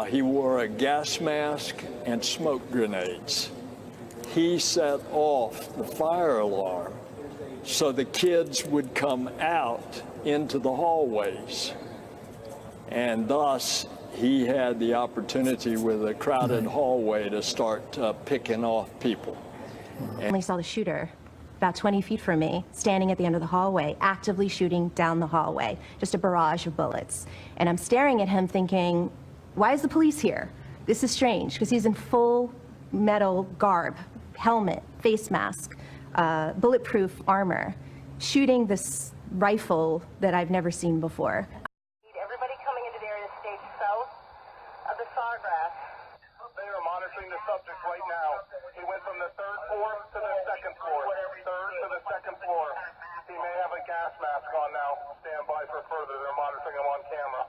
He wore a gas mask and smoke grenades. He set off the fire alarm so the kids would come out into the hallways. And thus, he had the opportunity with a crowded hallway to start picking off people. I only saw the shooter about 20 feet from me, standing at the end of the hallway, actively shooting down the hallway, just a barrage of bullets. And I'm staring at him thinking, why is the police here? This is strange, because he's in full metal garb, helmet, face mask, bulletproof armor, shooting this rifle that I've never seen before. Everybody coming into the area stage south of the Sawgrass. They are monitoring the subject right now. He went from the third floor to the second floor. Third to the second floor. He may have a gas mask on now. Stand by for further. They're monitoring him on camera.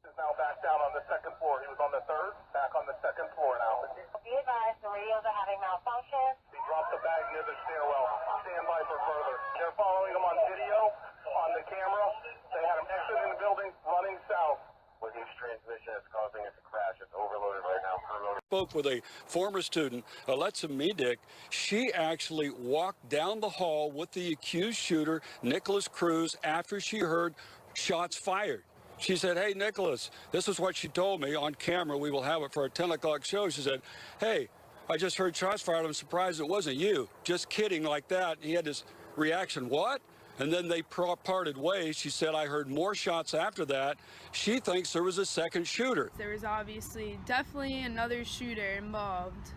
He's now back down on the second floor. He was on the third, back on the second floor now. Be advised, the radios are having malfunction. He dropped the bag near the stairwell. Stand by for further. They're following him on video, on the camera. They had him exiting the building, running south. With each transmission, it's causing it to crash. It's overloaded right now. Spoke with a former student, Alexa Medic. She actually walked down the hall with the accused shooter, Nicholas Cruz, after she heard shots fired. She said, hey, Nicholas, this is what she told me on camera. We will have it for our 10 o'clock show. She said, hey, I just heard shots fired. I'm surprised it wasn't you. Just kidding, like that. He had this reaction, what? And then they parted ways. She said, I heard more shots after that. She thinks there was a second shooter. There was obviously definitely another shooter involved,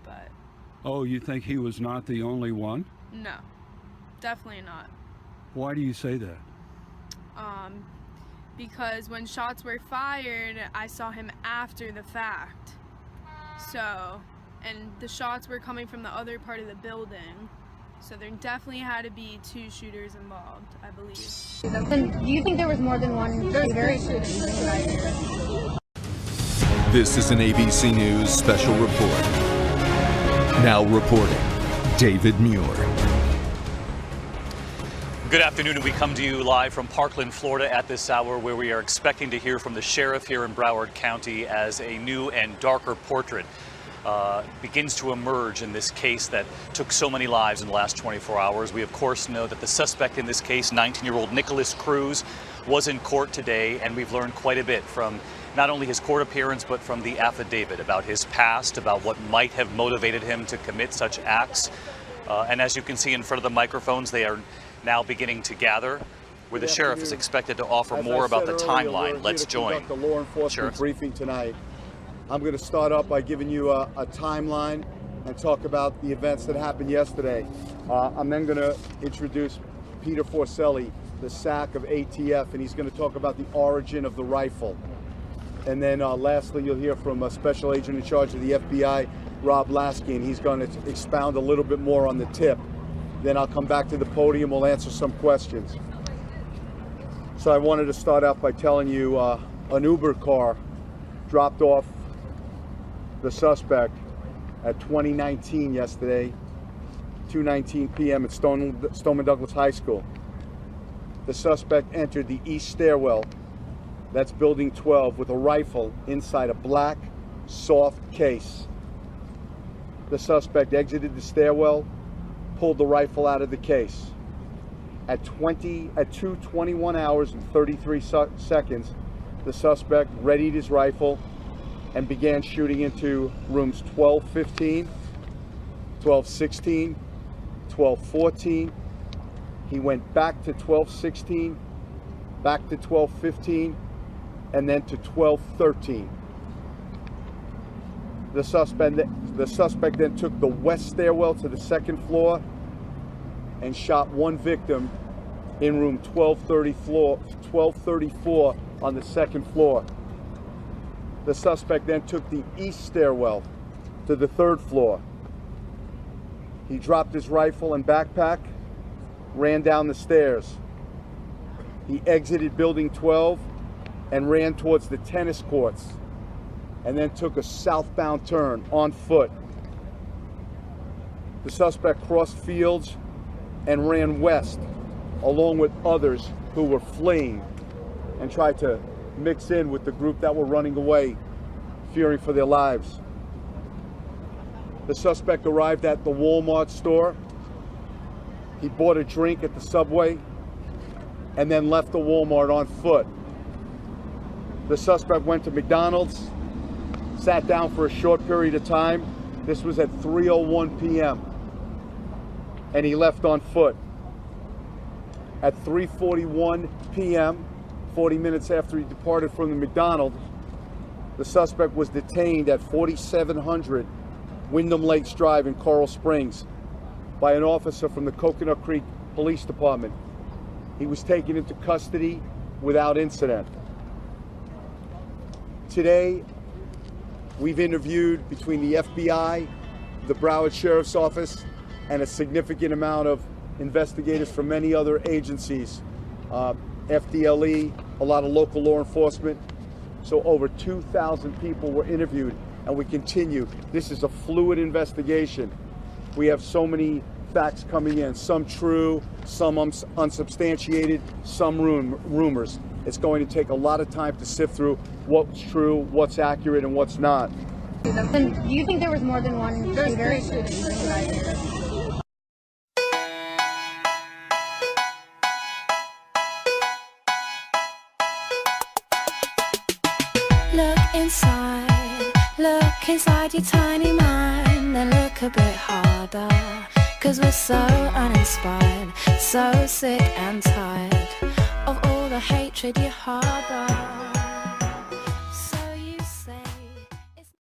but... Oh, you think he was not the only one? No, definitely not. Why do you say that? Because when shots were fired, I saw him after the fact. So, and the shots were coming from the other part of the building. So there definitely had to be two shooters involved, I believe. Then do you think there was more than one shooter? This is an ABC News special report. Now reporting, David Muir. Good afternoon, and we come to you live from Parkland, Florida at this hour, where we are expecting to hear from the sheriff here in Broward County as a new and darker portrait begins to emerge in this case that took so many lives in the last 24 hours. We, of course, know that the suspect in this case, 19-year-old Nicholas Cruz, was in court today, and we've learned quite a bit from not only his court appearance, but from the affidavit about his past, about what might have motivated him to commit such acts. And as you can see in front of the microphones, they are now beginning to gather, where the sheriff is expected to offer more about the timeline. Let's join. The law enforcement briefing tonight. I'm going to start off by giving you a timeline and talk about the events that happened yesterday. I'm then going to introduce Peter Forcelli, the SAC of ATF, and he's going to talk about the origin of the rifle. And then lastly, you'll hear from a special agent in charge of the FBI, Rob Lasky, and he's going to expound a little bit more on the tip. Then I'll come back to the podium, we'll answer some questions. So I wanted to start out by telling you an Uber car dropped off the suspect at 2019 yesterday, 2:19 p.m. at Stoneman Douglas High School. The suspect entered the east stairwell, that's building 12, with a rifle inside a black, soft case. The suspect exited the stairwell, pulled the rifle out of the case. At 2:21 hours and 33 seconds, the suspect readied his rifle and began shooting into rooms 1215, 1216, 1214. He went back to 1216, back to 1215, and then to 1213. The suspect then took the west stairwell to the second floor and shot one victim in room 1234 on the second floor. The suspect then took the east stairwell to the third floor. He dropped his rifle and backpack, ran down the stairs. He exited building 12 and ran towards the tennis courts, and then took a southbound turn on foot. The suspect crossed fields and ran west, along with others who were fleeing, and tried to mix in with the group that were running away fearing for their lives. The suspect arrived at the Walmart store. He bought a drink at the Subway and then left the Walmart on foot. The suspect went to McDonald's, sat down for a short period of time. This was at 3:01 p.m. and he left on foot. At 3:41 p.m., 40 minutes after he departed from the McDonald's, the suspect was detained at 4700 Wyndham Lakes Drive in Coral Springs by an officer from the Coconut Creek Police Department. He was taken into custody without incident. Today, we've interviewed between the FBI, the Broward Sheriff's Office, and a significant amount of investigators from many other agencies, FDLE, a lot of local law enforcement. So over 2,000 people were interviewed, and we continue. This is a fluid investigation. We have so many facts coming in, some true, some unsubstantiated, some rumors. It's going to take a lot of time to sift through what's true, what's accurate, and what's not. Then do you think there was more than one shooter? There's 3 shooters. Look inside your tiny mind and look a bit harder, 'cause we're so uninspired, so sick and tired of all the hatred you harbor.